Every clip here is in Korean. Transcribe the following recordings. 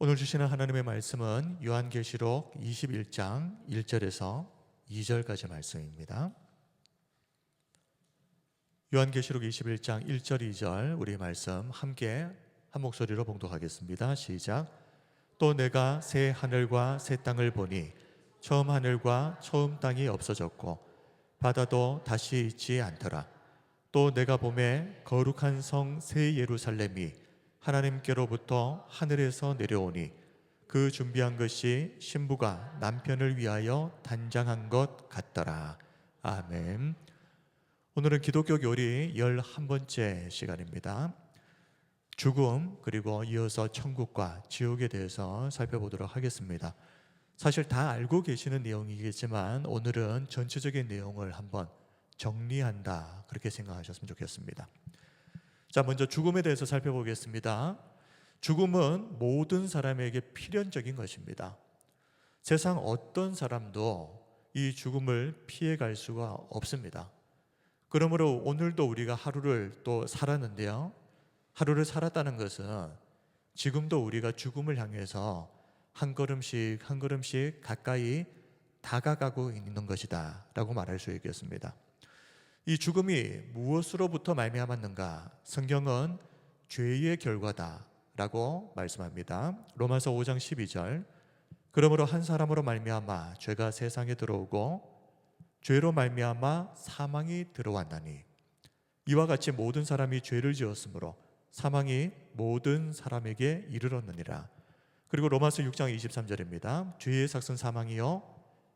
오늘 주시는 하나님의 말씀은 요한계시록 21장 1절에서 2절까지 말씀입니다. 요한계시록 21장 1절 2절 우리 말씀 함께 한 목소리로 봉독하겠습니다. 시작. 또 내가 새 하늘과 새 땅을 보니 처음 하늘과 처음 땅이 없어졌고 바다도 다시 있지 않더라. 또 내가 보매 거룩한 성 새 예루살렘이 하나님께로부터 하늘에서 내려오니 그 준비한 것이 신부가 남편을 위하여 단장한 것 같더라. 아멘. 오늘은 기독교 교리 11번째 시간입니다. 죽음 그리고 이어서 천국과 지옥에 대해서 살펴보도록 하겠습니다. 사실 다 알고 계시는 내용이겠지만 오늘은 전체적인 내용을 한번 정리한다, 그렇게 생각하셨으면 좋겠습니다. 자, 먼저 죽음에 대해서 살펴보겠습니다. 죽음은 모든 사람에게 필연적인 것입니다. 세상 어떤 사람도 이 죽음을 피해갈 수가 없습니다. 그러므로 오늘도 우리가 하루를 또 살았는데요, 하루를 살았다는 것은 지금도 우리가 죽음을 향해서 한 걸음씩 한 걸음씩 가까이 다가가고 있는 것이다 라고 말할 수 있겠습니다. 이 죽음이 무엇으로부터 말미암았는가? 성경은 죄의 결과다 라고 말씀합니다. 로마서 5장 12절. 그러므로 한 사람으로 말미암아 죄가 세상에 들어오고 죄로 말미암아 사망이 들어왔나니 이와 같이 모든 사람이 죄를 지었으므로 사망이 모든 사람에게 이르렀느니라. 그리고 로마서 6장 23절입니다. 죄의 삭은 사망이요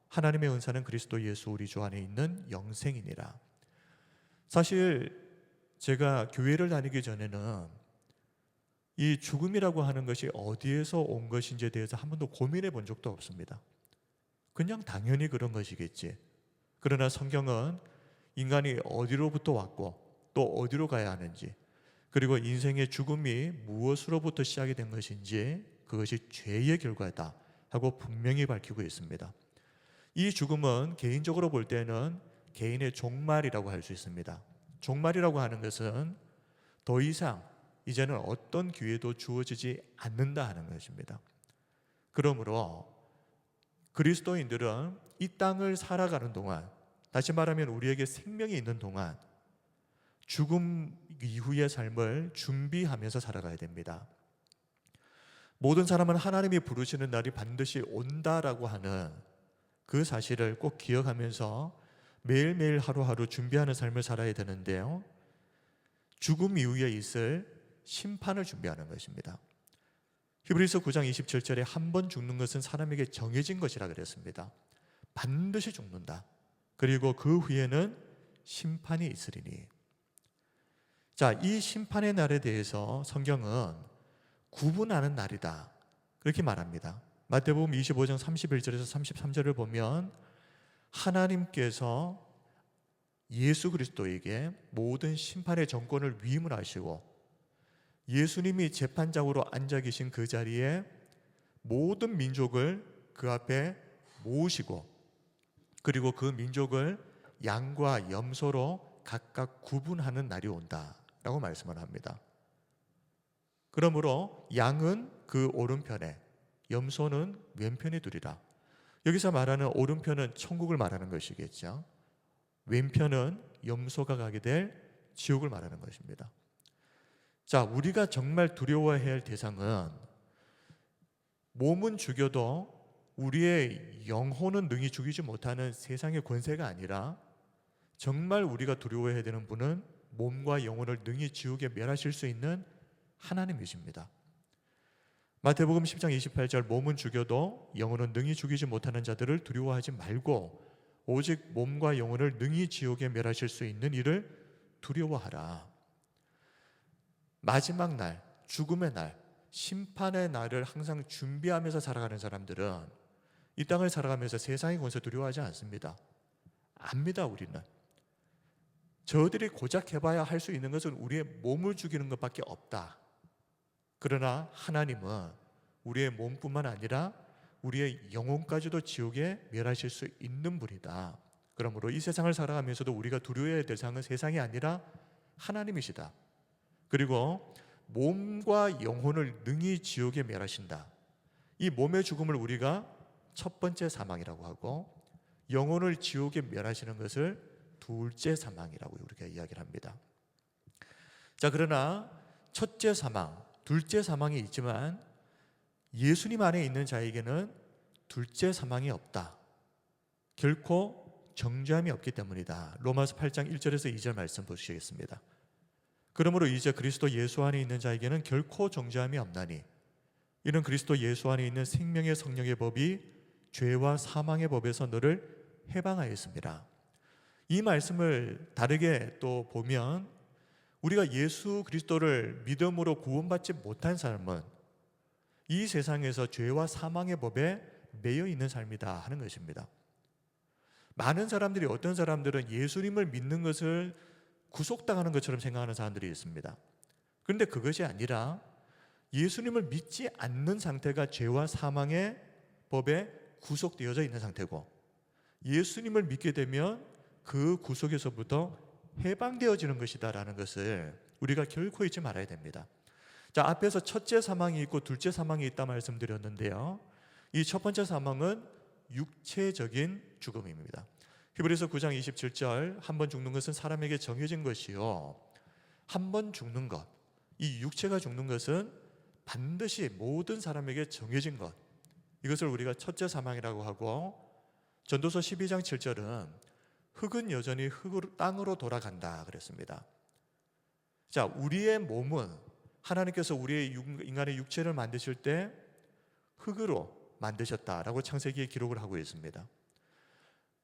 하나님의 은사는 그리스도 예수 우리 주 안에 있는 영생이니라. 사실 제가 교회를 다니기 전에는 이 죽음이라고 하는 것이 어디에서 온 것인지에 대해서 한 번도 고민해 본 적도 없습니다. 그냥 당연히 그런 것이겠지. 그러나 성경은 인간이 어디로부터 왔고 또 어디로 가야 하는지, 그리고 인생의 죽음이 무엇으로부터 시작이 된 것인지, 그것이 죄의 결과다 하고 분명히 밝히고 있습니다. 이 죽음은 개인적으로 볼 때는 개인의 종말이라고 할 수 있습니다. 종말이라고 하는 것은 더 이상 이제는 어떤 기회도 주어지지 않는다 하는 것입니다. 그러므로 그리스도인들은 이 땅을 살아가는 동안, 다시 말하면 우리에게 생명이 있는 동안 죽음 이후의 삶을 준비하면서 살아가야 됩니다. 모든 사람은 하나님이 부르시는 날이 반드시 온다라고 하는 그 사실을 꼭 기억하면서 매일매일 하루하루 준비하는 삶을 살아야 되는데요, 죽음 이후에 있을 심판을 준비하는 것입니다. 히브리서 9장 27절에 한 번 죽는 것은 사람에게 정해진 것이라 그랬습니다. 반드시 죽는다. 그리고 그 후에는 심판이 있으리니. 자, 이 심판의 날에 대해서 성경은 구분하는 날이다, 그렇게 말합니다. 마태복음 25장 31절에서 33절을 보면 하나님께서 예수 그리스도에게 모든 심판의 정권을 위임을 하시고 예수님이 재판장으로 앉아 계신 그 자리에 모든 민족을 그 앞에 모으시고, 그리고 그 민족을 양과 염소로 각각 구분하는 날이 온다라고 말씀을 합니다. 그러므로 양은 그 오른편에, 염소는 왼편에 두리라. 여기서 말하는 오른편은 천국을 말하는 것이겠죠. 왼편은 염소가 가게 될 지옥을 말하는 것입니다. 자, 우리가 정말 두려워해야 할 대상은 몸은 죽여도 우리의 영혼은 능히 죽이지 못하는 세상의 권세가 아니라, 정말 우리가 두려워해야 되는 분은 몸과 영혼을 능히 지옥에 멸하실 수 있는 하나님이십니다. 마태복음 10장 28절, 몸은 죽여도 영혼은 능히 죽이지 못하는 자들을 두려워하지 말고 오직 몸과 영혼을 능히 지옥에 멸하실 수 있는 이를 두려워하라. 마지막 날, 죽음의 날, 심판의 날을 항상 준비하면서 살아가는 사람들은 이 땅을 살아가면서 세상의 권세 두려워하지 않습니다. 압니다. 우리는 저들이 고작 해봐야 할 수 있는 것은 우리의 몸을 죽이는 것밖에 없다. 그러나 하나님은 우리의 몸뿐만 아니라 우리의 영혼까지도 지옥에 멸하실 수 있는 분이다. 그러므로 이 세상을 살아가면서도 우리가 두려워해야 될 대상은 세상이 아니라 하나님이시다. 그리고 몸과 영혼을 능히 지옥에 멸하신다. 이 몸의 죽음을 우리가 첫 번째 사망이라고 하고, 영혼을 지옥에 멸하시는 것을 둘째 사망이라고 우리가 이야기를 합니다. 자, 그러나 첫째 사망, 둘째 사망이 있지만 예수님 안에 있는 자에게는 둘째 사망이 없다. 결코 정죄함이 없기 때문이다. 로마서 8장 1절에서 2절 말씀 보시겠습니다. 그러므로 이제 그리스도 예수 안에 있는 자에게는 결코 정죄함이 없나니 이는 그리스도 예수 안에 있는 생명의 성령의 법이 죄와 사망의 법에서 너를 해방하였습니다. 이 말씀을 다르게 또 보면 우리가 예수 그리스도를 믿음으로 구원받지 못한 삶은 이 세상에서 죄와 사망의 법에 매여 있는 삶이다 하는 것입니다. 많은 사람들이, 어떤 사람들은 예수님을 믿는 것을 구속당하는 것처럼 생각하는 사람들이 있습니다. 그런데 그것이 아니라 예수님을 믿지 않는 상태가 죄와 사망의 법에 구속되어져 있는 상태고, 예수님을 믿게 되면 그 구속에서부터 해방되어지는 것이다라는 것을 우리가 결코 잊지 말아야 됩니다. 자, 앞에서 첫째 사망이 있고 둘째 사망이 있다 말씀드렸는데요, 이 첫 번째 사망은 육체적인 죽음입니다. 히브리서 9장 27절, 한 번 죽는 것은 사람에게 정해진 것이요, 한 번 죽는 것, 이 육체가 죽는 것은 반드시 모든 사람에게 정해진 것, 이것을 우리가 첫째 사망이라고 하고, 전도서 12장 7절은 흙은 여전히 땅으로 돌아간다 그랬습니다. 자, 우리의 몸은 하나님께서 우리의 인간의 육체를 만드실 때 흙으로 만드셨다라고 창세기에 기록을 하고 있습니다.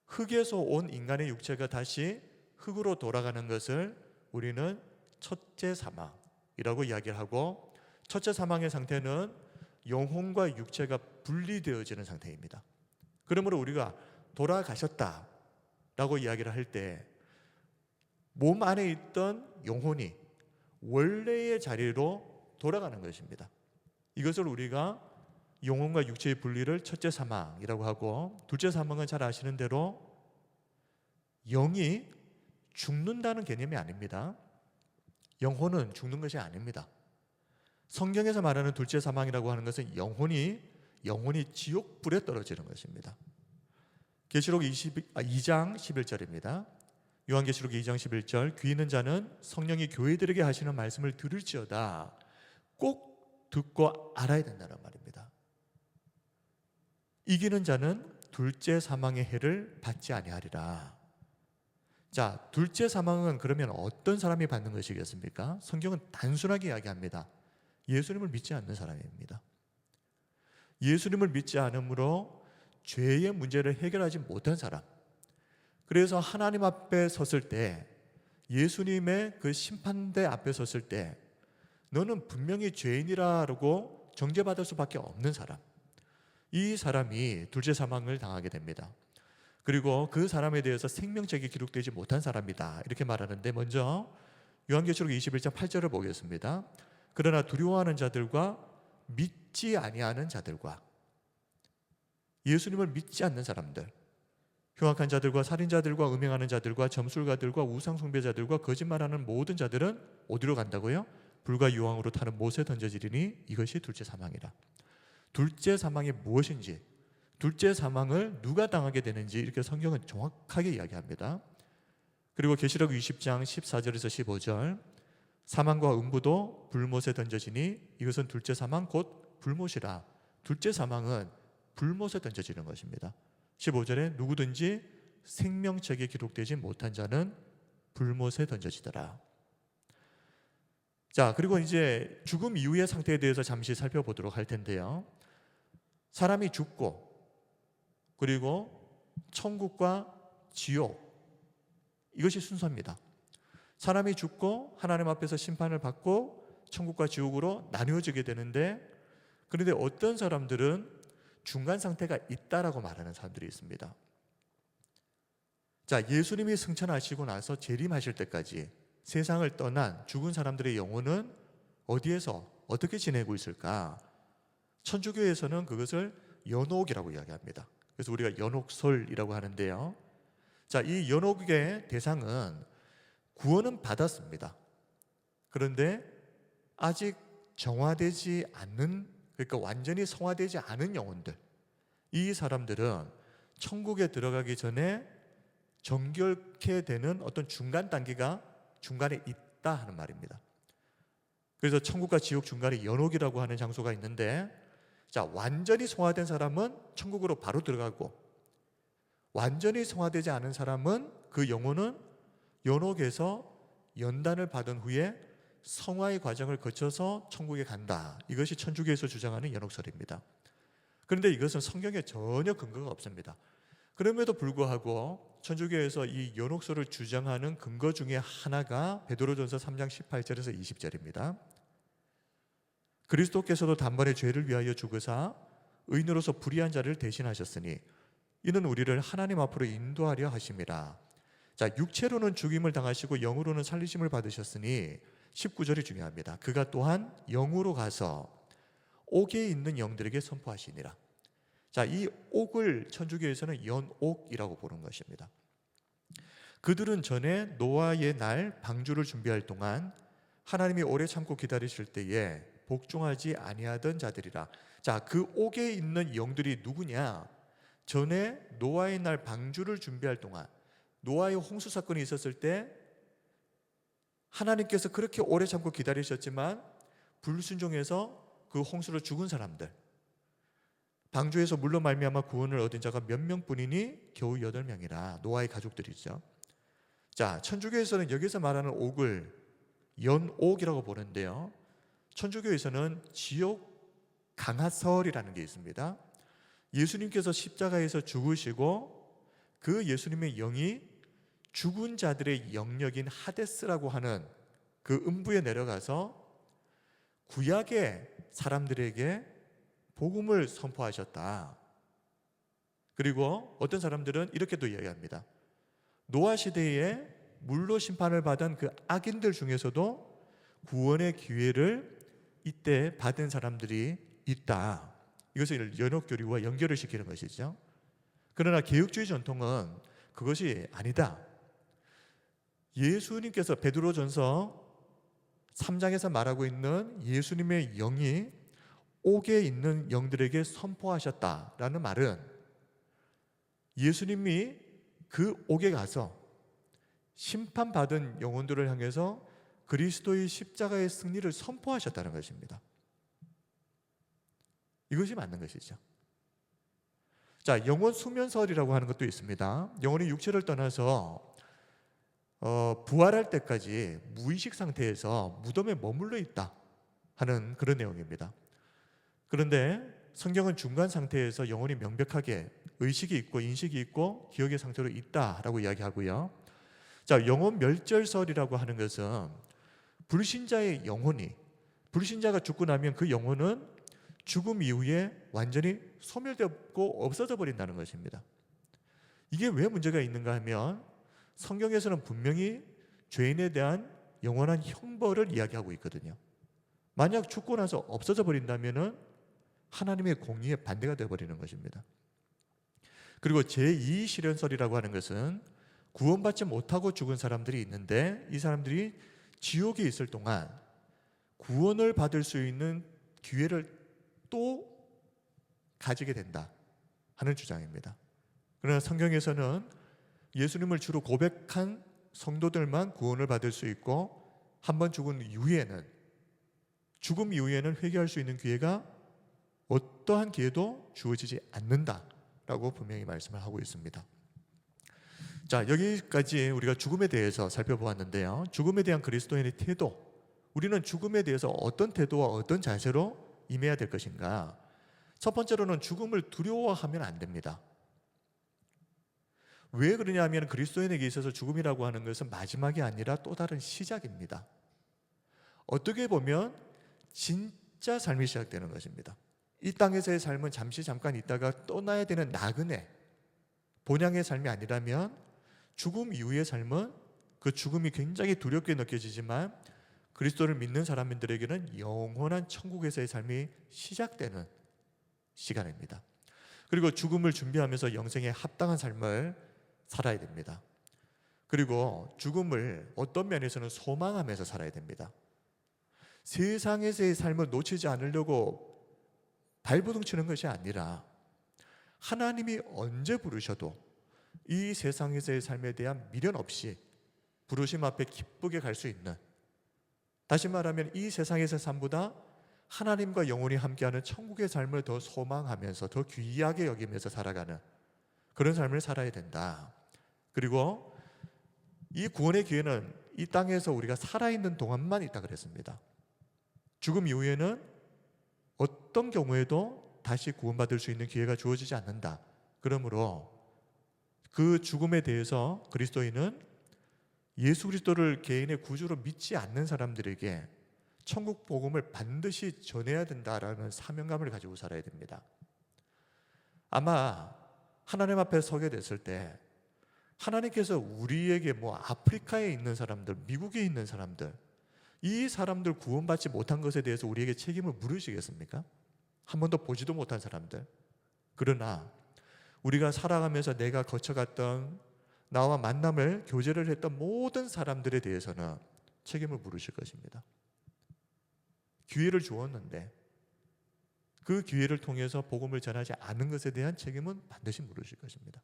흙에서 온 인간의 육체가 다시 흙으로 돌아가는 것을 우리는 첫째 사망이라고 이야기를 하고, 첫째 사망의 상태는 영혼과 육체가 분리되어지는 상태입니다. 그러므로 우리가 돌아가셨다라고 이야기를 할 때 몸 안에 있던 영혼이 원래의 자리로 돌아가는 것입니다. 이것을 우리가 영혼과 육체의 분리를 첫째 사망이라고 하고, 둘째 사망은 잘 아시는 대로 영이 죽는다는 개념이 아닙니다. 영혼은 죽는 것이 아닙니다. 성경에서 말하는 둘째 사망이라고 하는 것은 영혼이 지옥불에 떨어지는 것입니다. 계시록 2장 11절입니다. 요한계시록 2장 11절, 귀 있는 자는 성령이 교회들에게 하시는 말씀을 들을지어다 꼭 듣고 알아야 된다는 말입니다. 이기는 자는 둘째 사망의 해를 받지 아니하리라. 자, 둘째 사망은 그러면 어떤 사람이 받는 것이겠습니까? 성경은 단순하게 이야기합니다. 예수님을 믿지 않는 사람입니다. 예수님을 믿지 않으므로 죄의 문제를 해결하지 못한 사람, 그래서 하나님 앞에 섰을 때, 예수님의 그 심판대 앞에 섰을 때 너는 분명히 죄인이라고 정죄받을 수밖에 없는 사람, 이 사람이 둘째 사망을 당하게 됩니다. 그리고 그 사람에 대해서 생명책이 기록되지 못한 사람이다 이렇게 말하는데, 먼저 요한계시록 21장 8절을 보겠습니다. 그러나 두려워하는 자들과 믿지 아니하는 자들과, 예수님을 믿지 않는 사람들, 흉악한 자들과 살인자들과 음행하는 자들과 점술가들과 우상숭배자들과 거짓말하는 모든 자들은 어디로 간다고요? 불과 유황으로 타는 못에 던져지리니 이것이 둘째 사망이라. 둘째 사망이 무엇인지, 둘째 사망을 누가 당하게 되는지 이렇게 성경은 정확하게 이야기합니다. 그리고 계시록 20장 14절에서 15절, 사망과 음부도 불못에 던져지니 이것은 둘째 사망 곧 불못이라. 둘째 사망은 불못에 던져지는 것입니다. 15절에 누구든지 생명책에 기록되지 못한 자는 불못에 던져지더라. 자, 그리고 이제 죽음 이후의 상태에 대해서 잠시 살펴보도록 할 텐데요, 사람이 죽고 그리고 천국과 지옥, 이것이 순서입니다. 사람이 죽고 하나님 앞에서 심판을 받고 천국과 지옥으로 나뉘어지게 되는데, 그런데 어떤 사람들은 중간 상태가 있다라고 말하는 사람들이 있습니다. 자, 예수님이 승천하시고 나서 재림하실 때까지 세상을 떠난 죽은 사람들의 영혼은 어디에서 어떻게 지내고 있을까? 천주교에서는 그것을 연옥이라고 이야기합니다. 그래서 우리가 연옥설이라고 하는데요, 자, 이 연옥의 대상은 구원은 받았습니다. 그런데 아직 정화되지 않는 그러니까 완전히 성화되지 않은 영혼들, 이 사람들은 천국에 들어가기 전에 정결케 되는 어떤 중간 단계가 중간에 있다 하는 말입니다. 그래서 천국과 지옥 중간에 연옥이라고 하는 장소가 있는데, 자, 완전히 성화된 사람은 천국으로 바로 들어가고, 완전히 성화되지 않은 사람은 그 영혼은 연옥에서 연단을 받은 후에 성화의 과정을 거쳐서 천국에 간다. 이것이 천주교에서 주장하는 연옥설입니다. 그런데 이것은 성경에 전혀 근거가 없습니다. 그럼에도 불구하고 천주교에서 이 연옥설을 주장하는 근거 중에 하나가 베드로전서 3장 18절에서 20절입니다. 그리스도께서도 단번에 죄를 위하여 죽으사 의인으로서 불의한 자를 대신하셨으니 이는 우리를 하나님 앞으로 인도하려 하심이라. 자, 육체로는 죽임을 당하시고 영으로는 살리심을 받으셨으니 19절이 중요합니다. 그가 또한 영으로 가서 옥에 있는 영들에게 선포하시니라. 자, 이 옥을 천주교에서는 연옥이라고 부르는 것입니다. 그들은 전에 노아의 날 방주를 준비할 동안 하나님이 오래 참고 기다리실 때에 복종하지 아니하던 자들이라. 자, 그 옥에 있는 영들이 누구냐? 전에 노아의 날 방주를 준비할 동안, 노아의 홍수 사건이 있었을 때 하나님께서 그렇게 오래 참고 기다리셨지만 불순종해서 그 홍수로 죽은 사람들, 방주에서 물로 말미암아 구원을 얻은 자가 몇 명뿐이니 겨우 8명이라. 노아의 가족들이죠. 자, 천주교에서는 여기서 말하는 옥을 연옥이라고 보는데요, 천주교에서는 지옥 강하설이라는 게 있습니다. 예수님께서 십자가에서 죽으시고 그 예수님의 영이 죽은 자들의 영역인 하데스라고 하는 그 음부에 내려가서 구약의 사람들에게 복음을 선포하셨다. 그리고 어떤 사람들은 이렇게도 이야기합니다. 노아 시대에 물로 심판을 받은 그 악인들 중에서도 구원의 기회를 이때 받은 사람들이 있다. 이것을 연옥교리와 연결을 시키는 것이죠. 그러나 개혁주의 전통은 그것이 아니다. 예수님께서 베드로전서 3장에서 말하고 있는 예수님의 영이 옥에 있는 영들에게 선포하셨다라는 말은 예수님이 그 옥에 가서 심판받은 영혼들을 향해서 그리스도의 십자가의 승리를 선포하셨다는 것입니다. 이것이 맞는 것이죠. 자, 영혼 수면설이라고 하는 것도 있습니다. 영혼이 육체를 떠나서 부활할 때까지 무의식 상태에서 무덤에 머물러 있다 하는 그런 내용입니다. 그런데 성경은 중간 상태에서 영혼이 명백하게 의식이 있고 인식이 있고 기억의 상태로 있다라고 이야기하고요. 자, 영혼 멸절설이라고 하는 것은 불신자의 영혼이, 불신자가 죽고 나면 그 영혼은 죽음 이후에 완전히 소멸되고 없어져 버린다는 것입니다. 이게 왜 문제가 있는가 하면 성경에서는 분명히 죄인에 대한 영원한 형벌을 이야기하고 있거든요. 만약 죽고 나서 없어져 버린다면 하나님의 공의에 반대가 되어버리는 것입니다. 그리고 제2실현설이라고 하는 것은 구원받지 못하고 죽은 사람들이 있는데 이 사람들이 지옥에 있을 동안 구원을 받을 수 있는 기회를 또 가지게 된다 하는 주장입니다. 그러나 성경에서는 예수님을 주로 고백한 성도들만 구원을 받을 수 있고 한 번 죽은 이후에는, 죽음 이후에는 회개할 수 있는 기회가 어떠한 기회도 주어지지 않는다라고 분명히 말씀을 하고 있습니다. 자, 여기까지 우리가 죽음에 대해서 살펴보았는데요, 죽음에 대한 그리스도인의 태도, 우리는 죽음에 대해서 어떤 태도와 어떤 자세로 임해야 될 것인가? 첫 번째로는 죽음을 두려워하면 안 됩니다. 왜 그러냐 하면 그리스도인에게 있어서 죽음이라고 하는 것은 마지막이 아니라 또 다른 시작입니다. 어떻게 보면 진짜 삶이 시작되는 것입니다. 이 땅에서의 삶은 잠깐 있다가 떠나야 되는 나그네, 본향의 삶이 아니라면 죽음 이후의 삶은 그 죽음이 굉장히 두렵게 느껴지지만 그리스도를 믿는 사람들에게는 영원한 천국에서의 삶이 시작되는 시간입니다. 그리고 죽음을 준비하면서 영생에 합당한 삶을 살아야 됩니다. 그리고 죽음을 어떤 면에서는 소망하면서 살아야 됩니다. 세상에서의 삶을 놓치지 않으려고 발버둥 치는 것이 아니라 하나님이 언제 부르셔도 이 세상에서의 삶에 대한 미련 없이 부르심 앞에 기쁘게 갈 수 있는, 다시 말하면 이 세상에서의 삶보다 하나님과 영원히 함께하는 천국의 삶을 더 소망하면서 더 귀하게 여기면서 살아가는 그런 삶을 살아야 된다. 그리고 이 구원의 기회는 이 땅에서 우리가 살아있는 동안만 있다 그랬습니다. 죽음 이후에는 어떤 경우에도 다시 구원받을 수 있는 기회가 주어지지 않는다. 그러므로 그 죽음에 대해서 그리스도인은 예수 그리스도를 개인의 구주로 믿지 않는 사람들에게 천국 복음을 반드시 전해야 된다라는 사명감을 가지고 살아야 됩니다. 아마 하나님 앞에 서게 됐을 때 하나님께서 우리에게 아프리카에 있는 사람들, 미국에 있는 사람들, 이 사람들 구원받지 못한 것에 대해서 우리에게 책임을 물으시겠습니까? 한 번도 보지도 못한 사람들. 그러나 우리가 살아가면서 내가 거쳐갔던, 나와 만남을, 교제를 했던 모든 사람들에 대해서는 책임을 물으실 것입니다. 기회를 주었는데 그 기회를 통해서 복음을 전하지 않은 것에 대한 책임은 반드시 물으실 것입니다.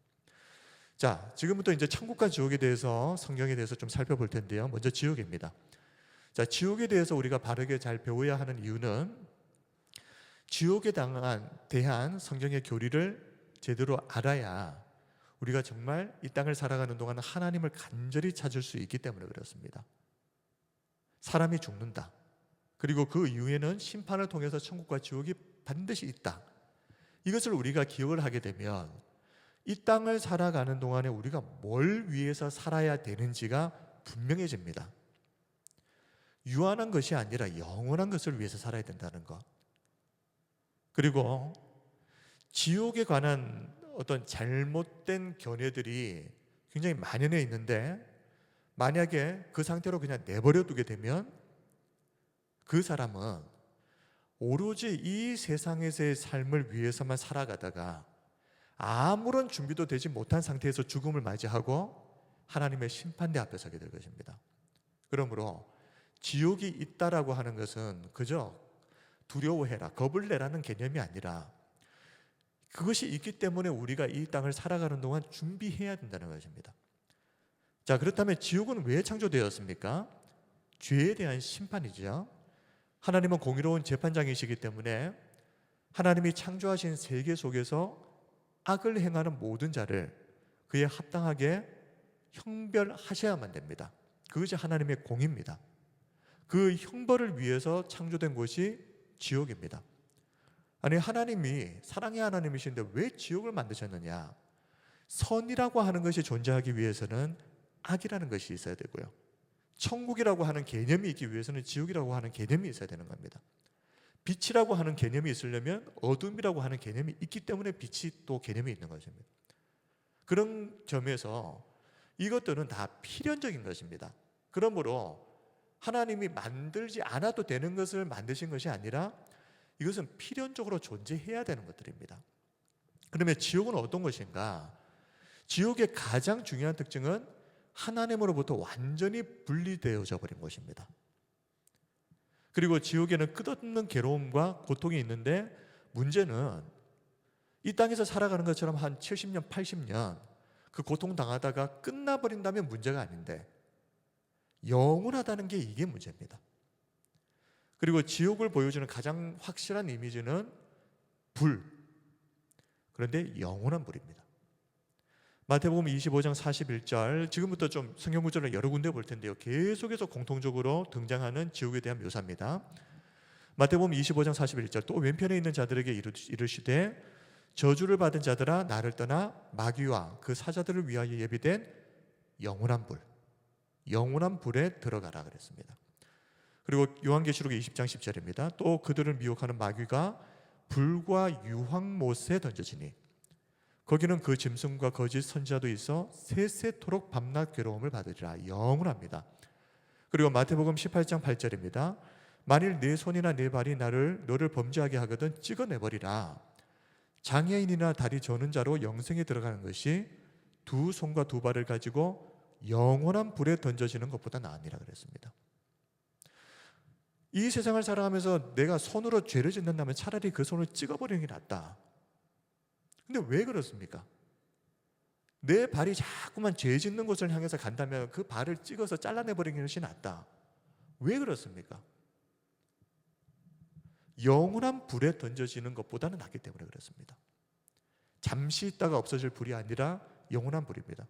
자, 지금부터 이제 천국과 지옥에 대해서, 성경에 대해서 좀 살펴볼 텐데요. 먼저 지옥입니다. 자, 지옥에 대해서 우리가 바르게 잘 배워야 하는 이유는 지옥에 대한 성경의 교리를 제대로 알아야 우리가 정말 이 땅을 살아가는 동안 하나님을 간절히 찾을 수 있기 때문에 그렇습니다. 사람이 죽는다. 그리고 그 이후에는 심판을 통해서 천국과 지옥이 반드시 있다. 이것을 우리가 기억을 하게 되면 이 땅을 살아가는 동안에 우리가 뭘 위해서 살아야 되는지가 분명해집니다. 유한한 것이 아니라 영원한 것을 위해서 살아야 된다는 것. 그리고 지옥에 관한 어떤 잘못된 견해들이 굉장히 만연해 있는데, 만약에 그 상태로 그냥 내버려 두게 되면 그 사람은 오로지 이 세상에서의 삶을 위해서만 살아가다가 아무런 준비도 되지 못한 상태에서 죽음을 맞이하고 하나님의 심판대 앞에 서게 될 것입니다. 그러므로 지옥이 있다라고 하는 것은 그저 두려워해라, 겁을 내라는 개념이 아니라 그것이 있기 때문에 우리가 이 땅을 살아가는 동안 준비해야 된다는 것입니다. 자, 그렇다면 지옥은 왜 창조되었습니까? 죄에 대한 심판이죠. 하나님은 공의로운 재판장이시기 때문에 하나님이 창조하신 세계 속에서 악을 행하는 모든 자를 그에 합당하게 형벌하셔야만 됩니다. 그것이 하나님의 공의입니다. 그 형벌을 위해서 창조된 곳이 지옥입니다. 아니, 하나님이 사랑의 하나님이신데 왜 지옥을 만드셨느냐? 선이라고 하는 것이 존재하기 위해서는 악이라는 것이 있어야 되고요, 천국이라고 하는 개념이 있기 위해서는 지옥이라고 하는 개념이 있어야 되는 겁니다. 빛이라고 하는 개념이 있으려면 어둠이라고 하는 개념이 있기 때문에 빛이 또 개념이 있는 것입니다. 그런 점에서 이것들은 다 필연적인 것입니다. 그러므로 하나님이 만들지 않아도 되는 것을 만드신 것이 아니라 이것은 필연적으로 존재해야 되는 것들입니다. 그러면 지옥은 어떤 것인가? 지옥의 가장 중요한 특징은 하나님으로부터 완전히 분리되어져 버린 것입니다. 그리고 지옥에는 끝없는 괴로움과 고통이 있는데, 문제는 이 땅에서 살아가는 것처럼 한 70년, 80년 그 고통 당하다가 끝나버린다면 문제가 아닌데 영원하다는 게 이게 문제입니다. 그리고 지옥을 보여주는 가장 확실한 이미지는 불, 그런데 영원한 불입니다. 마태복음 25장 41절, 지금부터 좀 성경 구절을 여러 군데 볼 텐데요, 계속해서 공통적으로 등장하는 지옥에 대한 묘사입니다. 마태복음 25장 41절, 또 왼편에 있는 자들에게 이르시되 저주를 받은 자들아 나를 떠나 마귀와 그 사자들을 위하여 예비된 영원한 불, 영원한 불에 들어가라 그랬습니다. 그리고 요한계시록 20장 10절입니다. 또 그들을 미혹하는 마귀가 불과 유황못에 던져지니 거기는 그 짐승과 거짓 선지자도 있어 세세토록 밤낮 괴로움을 받으리라. 영원합니다. 그리고 마태복음 18장 8절입니다. 만일 네 손이나 네 발이 너를 범죄하게 하거든 찍어내버리라. 장애인이나 다리 저는 자로 영생에 들어가는 것이 두 손과 두 발을 가지고 영원한 불에 던져지는 것보다 나으니라 그랬습니다. 이 세상을 살아가면서 내가 손으로 죄를 짓는다면 차라리 그 손을 찍어버리는 게 낫다. 근데 왜 그렇습니까? 내 발이 자꾸만 죄 짓는 곳을 향해서 간다면 그 발을 찍어서 잘라내버리는 것이 낫다. 왜 그렇습니까? 영원한 불에 던져지는 것보다는 낫기 때문에 그렇습니다. 잠시 있다가 없어질 불이 아니라 영원한 불입니다.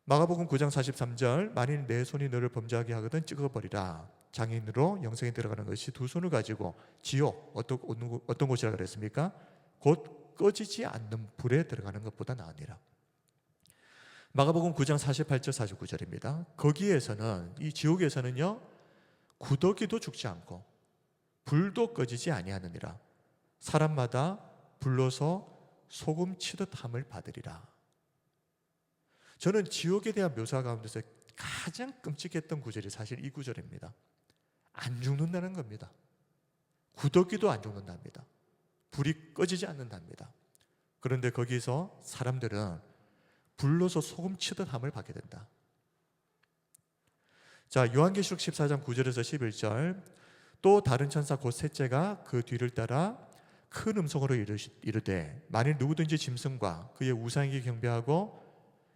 마가복음 9장 43절, 만일 내 손이 너를 범죄하게 하거든 찍어버리라. 장애인으로 영생에 들어가는 것이 두 손을 가지고 지옥, 어떤 곳이라 그랬습니까? 곧 꺼지지 않는 불에 들어가는 것보다 나으니라. 마가복음 9장 48절 49절입니다. 거기에서는, 이 지옥에서는요, 구더기도 죽지 않고 불도 꺼지지 아니하느니라. 사람마다 불러서 소금 치듯 함을 받으리라. 저는 지옥에 대한 묘사 가운데서 가장 끔찍했던 구절이 사실 이 구절입니다. 안 죽는다는 겁니다. 구더기도 안 죽는답니다. 불이 꺼지지 않는답니다. 그런데 거기서 사람들은 불로서 소금 치듯 함을 받게 된다. 자, 요한계시록 14장 9절에서 11절, 또 다른 천사 곧 셋째가 그 뒤를 따라 큰 음성으로 이르되, 만일 누구든지 짐승과 그의 우상에게 경배하고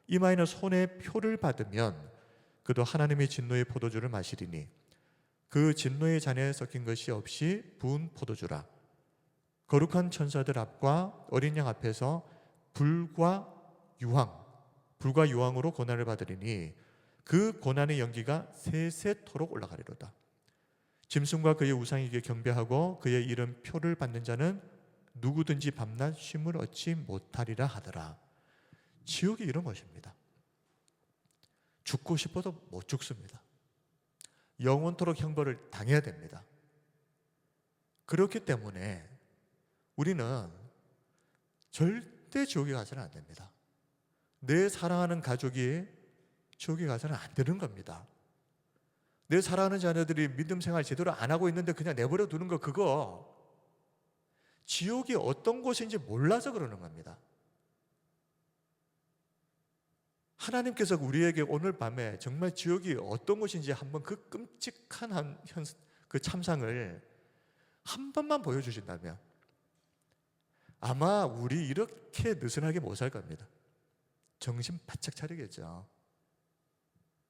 이마에는 손에 표를 받으면 그도 하나님의 진노의 포도주를 마시리니 그 진노의 잔에 섞인 것이 없이 부은 포도주라. 거룩한 천사들 앞과 어린 양 앞에서 불과 유황으로 고난을 받으리니 그 고난의 연기가 세세토록 올라가리로다. 짐승과 그의 우상에게 경배하고 그의 이름 표를 받는 자는 누구든지 밤낮 쉼을 얻지 못하리라 하더라. 지옥이 이런 것입니다. 죽고 싶어도 못 죽습니다. 영원토록 형벌을 당해야 됩니다. 그렇기 때문에 우리는 절대 지옥에 가서는 안 됩니다. 내 사랑하는 가족이 지옥에 가서는 안 되는 겁니다. 내 사랑하는 자녀들이 믿음 생활 제대로 안 하고 있는데 그냥 내버려 두는 거, 그거 지옥이 어떤 곳인지 몰라서 그러는 겁니다. 하나님께서 우리에게 오늘 밤에 정말 지옥이 어떤 곳인지 한번 그 끔찍한 그 참상을 한 번만 보여주신다면 아마 우리 이렇게 느슨하게 못 살 겁니다. 정신 바짝 차리겠죠.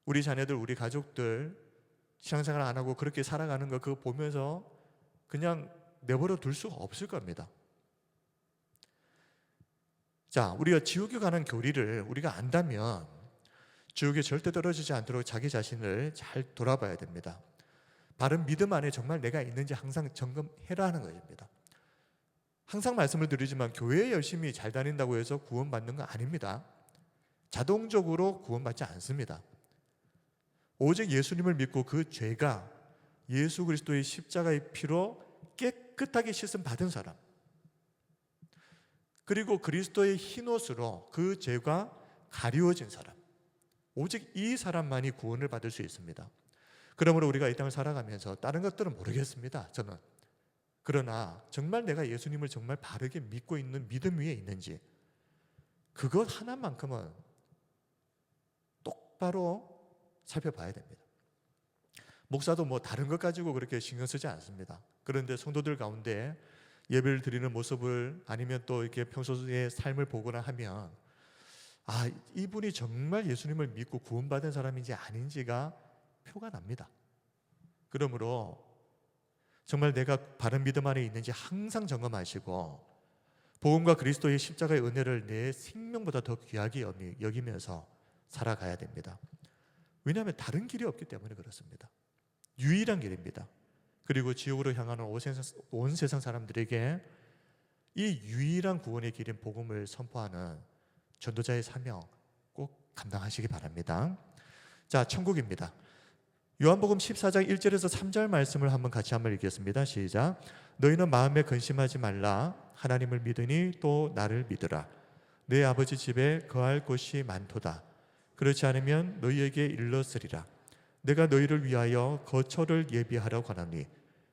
우리 자녀들, 우리 가족들 신앙생활 안 하고 그렇게 살아가는 거 그거 보면서 그냥 내버려 둘 수가 없을 겁니다. 자, 우리가 지옥에 가는 교리를 우리가 안다면 지옥에 절대 떨어지지 않도록 자기 자신을 잘 돌아봐야 됩니다. 바른 믿음 안에 정말 내가 있는지 항상 점검해라 하는 것입니다. 항상 말씀을 드리지만 교회에 열심히 잘 다닌다고 해서 구원받는 건 아닙니다. 자동적으로 구원받지 않습니다. 오직 예수님을 믿고 그 죄가 예수 그리스도의 십자가의 피로 깨끗하게 씻음 받은 사람, 그리고 그리스도의 흰옷으로 그 죄가 가리워진 사람, 오직 이 사람만이 구원을 받을 수 있습니다. 그러므로 우리가 이 땅을 살아가면서 다른 것들은 모르겠습니다. 저는. 그러나 정말 내가 예수님을 정말 바르게 믿고 있는 믿음 위에 있는지 그것 하나만큼은 똑바로 살펴봐야 됩니다. 목사도 뭐 다른 것 가지고 그렇게 신경 쓰지 않습니다. 그런데 성도들 가운데 예배를 드리는 모습을 아니면 또 이렇게 평소의 삶을 보거나 하면 이분이 정말 예수님을 믿고 구원받은 사람인지 아닌지가 표가 납니다. 그러므로 정말 내가 바른 믿음 안에 있는지 항상 점검하시고 복음과 그리스도의 십자가의 은혜를 내 생명보다 더 귀하게 여기면서 살아가야 됩니다. 왜냐하면 다른 길이 없기 때문에 그렇습니다. 유일한 길입니다. 그리고 지옥으로 향하는 온 세상 사람들에게 이 유일한 구원의 길인 복음을 선포하는 전도자의 사명 꼭 감당하시기 바랍니다. 자, 천국입니다. 요한복음 14장 1절에서 3절 말씀을 같이 한번 읽겠습니다. 시작. 너희는 마음에 근심하지 말라. 하나님을 믿으니 또 나를 믿으라. 내 아버지 집에 거할 곳이 많도다. 그렇지 않으면 너희에게 일렀으리라. 내가 너희를 위하여 거처를 예비하러 가노니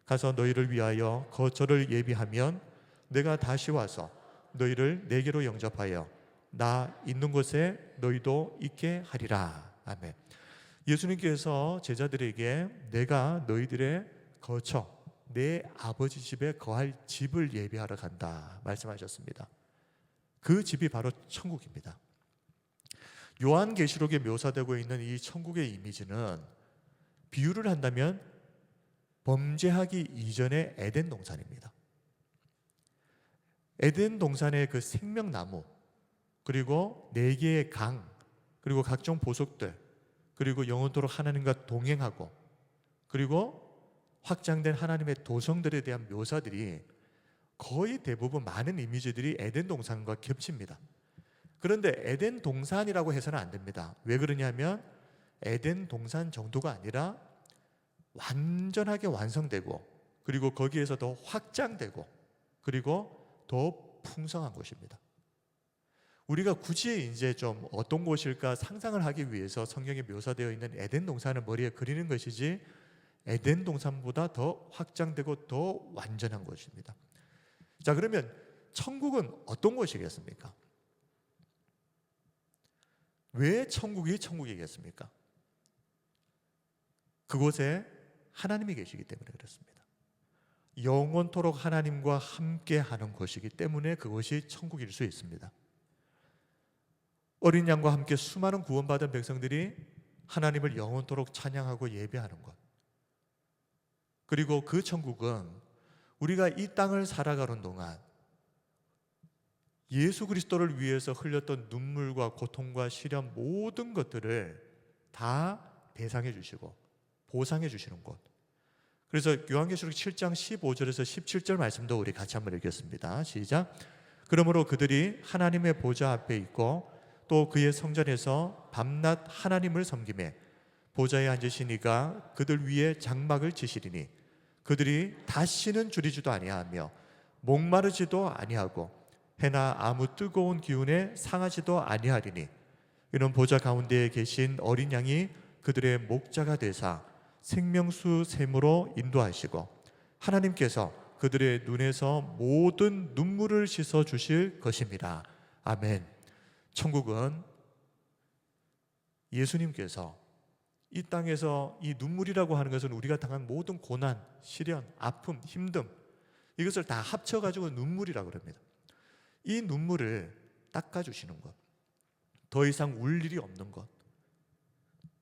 가서 너희를 위하여 거처를 예비하면 내가 다시 와서 너희를 내게로 영접하여 나 있는 곳에 너희도 있게 하리라. 아멘. 예수님께서 제자들에게 내가 너희들의 거처, 내 아버지 집에 거할 집을 예비하러 간다 말씀하셨습니다. 그 집이 바로 천국입니다. 요한계시록에 묘사되고 있는 이 천국의 이미지는 비유를 한다면 범죄하기 이전의 에덴 동산입니다. 에덴 동산의 그 생명나무, 그리고 4개의 강, 그리고 각종 보석들, 그리고 영원토록 하나님과 동행하고, 그리고 확장된 하나님의 도성들에 대한 묘사들이 거의 대부분 많은 이미지들이 에덴 동산과 겹칩니다. 그런데 에덴 동산이라고 해서는 안 됩니다. 왜 그러냐면 에덴 동산 정도가 아니라 완전하게 완성되고, 그리고 거기에서 더 확장되고, 그리고 더 풍성한 곳입니다. 우리가 굳이 이제 좀 어떤 곳일까 상상을 하기 위해서 성경에 묘사되어 있는 에덴 동산을 머리에 그리는 것이지, 에덴 동산보다 더 확장되고 더 완전한 곳입니다. 자, 그러면 천국은 어떤 곳이겠습니까? 왜 천국이 천국이겠습니까? 그곳에 하나님이 계시기 때문에 그렇습니다. 영원토록 하나님과 함께하는 곳이기 때문에 그곳이 천국일 수 있습니다. 어린 양과 함께 수많은 구원받은 백성들이 하나님을 영원토록 찬양하고 예배하는 것, 그리고 그 천국은 우리가 이 땅을 살아가는 동안 예수 그리스도를 위해서 흘렸던 눈물과 고통과 시련 모든 것들을 다 배상해 주시고 보상해 주시는 곳. 그래서 요한계시록 7장 15절에서 17절 말씀도 우리 같이 한번 읽겠습니다. 시작. 그러므로 그들이 하나님의 보좌 앞에 있고 또 그의 성전에서 밤낮 하나님을 섬기매 보좌에 앉으신 이가 그들 위에 장막을 치시리니 그들이 다시는 줄이지도 아니하며 목마르지도 아니하고 해나 아무 뜨거운 기운에 상하지도 아니하리니 이는 보좌 가운데에 계신 어린 양이 그들의 목자가 되사 생명수 샘으로 인도하시고 하나님께서 그들의 눈에서 모든 눈물을 씻어 주실 것입니다. 아멘. 천국은 예수님께서 이 땅에서 이 눈물이라고 하는 것은 우리가 당한 모든 고난, 시련, 아픔, 힘듦, 이것을 다 합쳐가지고 눈물이라고 합니다. 이 눈물을 닦아주시는 것, 더 이상 울 일이 없는 것,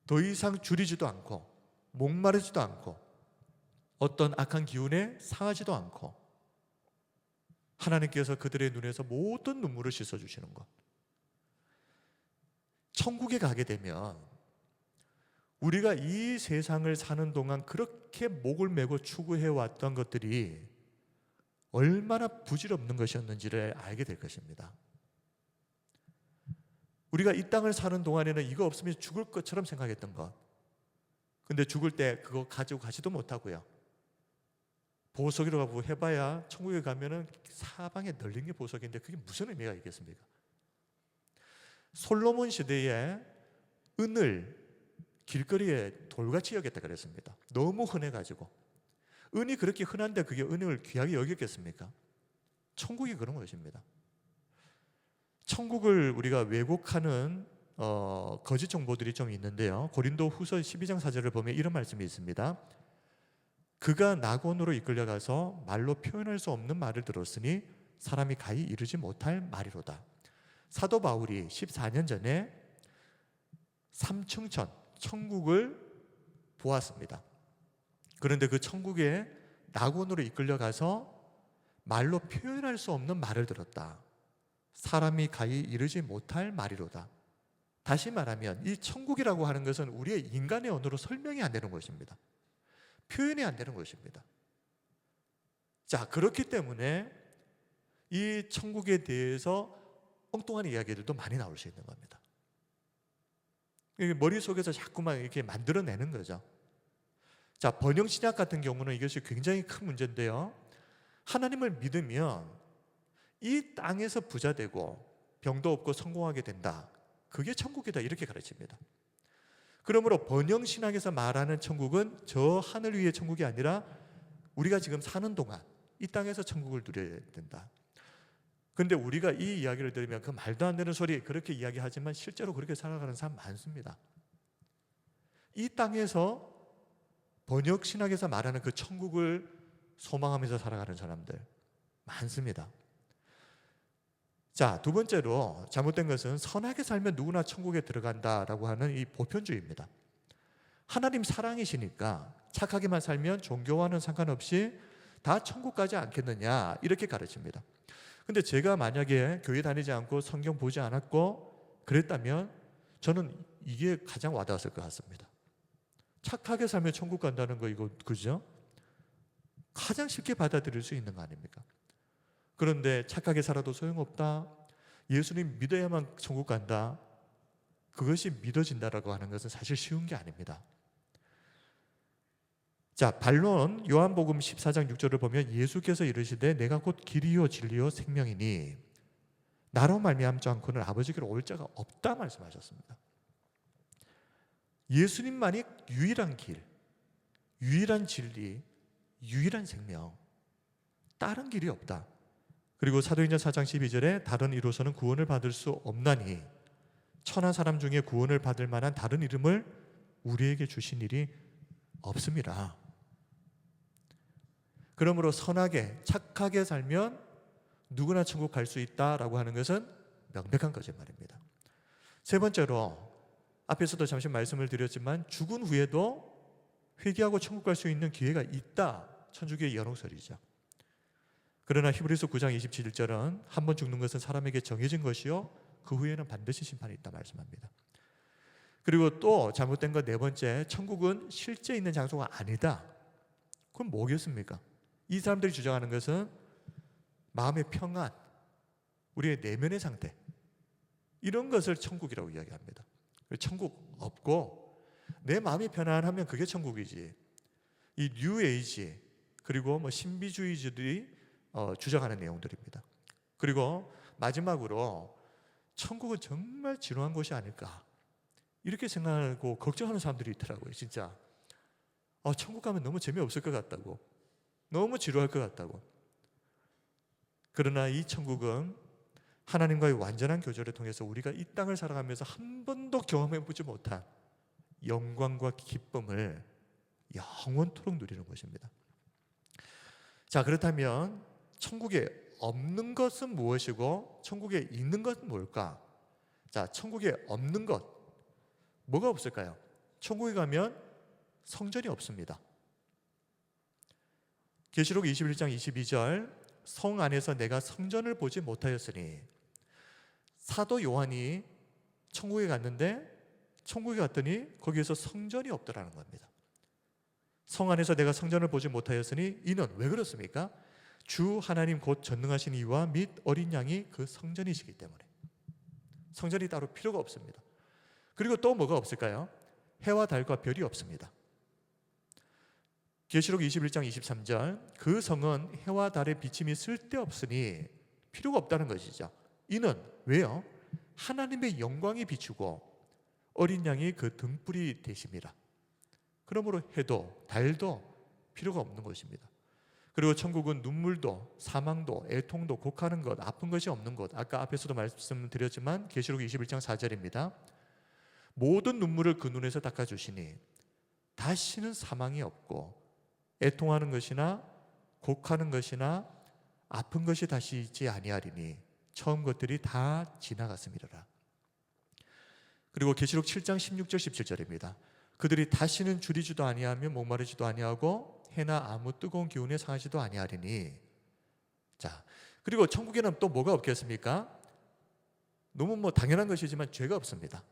더 이상 줄이지도 않고 목마르지도 않고 어떤 악한 기운에 상하지도 않고 하나님께서 그들의 눈에서 모든 눈물을 씻어주시는 것. 천국에 가게 되면 우리가 이 세상을 사는 동안 그렇게 목을 메고 추구해왔던 것들이 얼마나 부질없는 것이었는지를 알게 될 것입니다. 우리가 이 땅을 사는 동안에는 이거 없으면 죽을 것처럼 생각했던 것, 근데 죽을 때 그거 가지고 가지도 못하고요, 보석이라고 해봐야 천국에 가면은 사방에 널린 게 보석인데 그게 무슨 의미가 있겠습니까? 솔로몬 시대에 은을 길거리에 돌같이 여겼다 그랬습니다. 너무 흔해가지고. 은이 그렇게 흔한데 그게 은을 귀하게 여겼겠습니까? 천국이 그런 것입니다. 천국을 우리가 왜곡하는 거짓 정보들이 좀 있는데요, 고린도 후서 12장 4절을 보면 이런 말씀이 있습니다. 그가 낙원으로 이끌려가서 말로 표현할 수 없는 말을 들었으니 사람이 가히 이르지 못할 말이로다. 사도 바울이 14년 전에 삼층천 천국을 보았습니다. 그런데 그 천국에 낙원으로 이끌려가서 말로 표현할 수 없는 말을 들었다. 사람이 가히 이르지 못할 말이로다. 다시 말하면 이 천국이라고 하는 것은 우리의 인간의 언어로 설명이 안 되는 것입니다. 표현이 안 되는 것입니다. 자, 그렇기 때문에 이 천국에 대해서 엉뚱한 이야기들도 많이 나올 수 있는 겁니다. 머릿속에서 자꾸만 이렇게 만들어내는 거죠. 자, 번영신약 같은 경우는 이것이 굉장히 큰 문제인데요, 하나님을 믿으면 이 땅에서 부자 되고 병도 없고 성공하게 된다, 그게 천국이다, 이렇게 가르칩니다. 그러므로 번영신학에서 말하는 천국은 저 하늘 위의 천국이 아니라 우리가 지금 사는 동안 이 땅에서 천국을 누려야 된다. 그런데 우리가 이 이야기를 들으면 그 말도 안 되는 소리 그렇게 이야기하지만 실제로 그렇게 살아가는 사람 많습니다. 이 땅에서 번역 신학에서 말하는 그 천국을 소망하면서 살아가는 사람들 많습니다. 자, 두 번째로 잘못된 것은 선하게 살면 누구나 천국에 들어간다라고 하는 이 보편주의입니다. 하나님 사랑이시니까 착하게만 살면 종교와는 상관없이 다 천국 가지 않겠느냐 이렇게 가르칩니다. 근데 제가 만약에 교회 다니지 않고 성경 보지 않았고 그랬다면 저는 이게 가장 와닿았을 것 같습니다. 착하게 살면 천국 간다는 거 이거 그죠? 가장 쉽게 받아들일 수 있는 거 아닙니까? 그런데 착하게 살아도 소용없다. 예수님 믿어야만 천국 간다. 그것이 믿어진다라고 하는 것은 사실 쉬운 게 아닙니다. 자, 반론 요한복음 14장 6절을 보면 예수께서 이르시되 내가 곧 길이요 진리요 생명이니 나로 말미암지 않고는 아버지께로 올 자가 없다 말씀하셨습니다. 예수님만이 유일한 길, 유일한 진리, 유일한 생명, 다른 길이 없다. 그리고 사도행전 4장 12절에 다른 이로서는 구원을 받을 수 없나니 천한 사람 중에 구원을 받을 만한 다른 이름을 우리에게 주신 일이 없습니다. 그러므로 선하게 착하게 살면 누구나 천국 갈 수 있다라고 하는 것은 명백한 거짓말입니다. 세 번째로 앞에서도 잠시 말씀을 드렸지만 죽은 후에도 회개하고 천국 갈 수 있는 기회가 있다. 천주교의 연옥설이죠. 그러나 히브리서 9장 27절은 한 번 죽는 것은 사람에게 정해진 것이요 그 후에는 반드시 심판이 있다 말씀합니다. 그리고 또 잘못된 것 네 번째, 천국은 실제 있는 장소가 아니다. 그럼 뭐겠습니까? 이 사람들이 주장하는 것은 마음의 평안, 우리의 내면의 상태, 이런 것을 천국이라고 이야기합니다. 천국 없고 내 마음이 편안하면 그게 천국이지. 이 뉴에이지 그리고 신비주의자들이 주장하는 내용들입니다. 그리고 마지막으로 천국은 정말 지루한 곳이 아닐까 이렇게 생각하고 걱정하는 사람들이 있더라고요. 진짜 천국 가면 너무 재미없을 것 같다고, 너무 지루할 것 같다고. 그러나 이 천국은 하나님과의 완전한 교제를 통해서 우리가 이 땅을 살아가면서 한 번도 경험해보지 못한 영광과 기쁨을 영원토록 누리는 것입니다. 자, 그렇다면 천국에 없는 것은 무엇이고 천국에 있는 것은 뭘까? 자, 천국에 없는 것 뭐가 없을까요? 천국에 가면 성전이 없습니다. 계시록 21장 22절 성 안에서 내가 성전을 보지 못하였으니, 사도 요한이 천국에 갔는데 천국에 갔더니 거기에서 성전이 없더라는 겁니다. 성 안에서 내가 성전을 보지 못하였으니 이는 왜 그렇습니까? 주 하나님 곧 전능하신 이와 및 어린 양이 그 성전이시기 때문에. 성전이 따로 필요가 없습니다. 그리고 또 뭐가 없을까요? 해와 달과 별이 없습니다. 계시록 21장 23절 그 성은 해와 달의 비침이 쓸데없으니 필요가 없다는 것이죠. 이는 왜요? 하나님의 영광이 비추고 어린 양이 그 등불이 되십니다. 그러므로 해도 달도 필요가 없는 것입니다. 그리고 천국은 눈물도 사망도 애통도 곡하는 것 아픈 것이 없는 것, 아까 앞에서도 말씀드렸지만 계시록 21장 4절입니다. 모든 눈물을 그 눈에서 닦아주시니 다시는 사망이 없고 애통하는 것이나 곡하는 것이나 아픈 것이 다시 있지 아니하리니 처음 것들이 다 지나갔음이로라. 그리고 계시록 7장 16절 17절입니다. 그들이 다시는 줄이지도 아니하며 목마르지도 아니하고 해나 아무 뜨거운 기운에 상하지도 아니하리니. 자, 그리고 천국에는 또 뭐가 없겠습니까? 너무 당연한 것이지만 죄가 없습니다.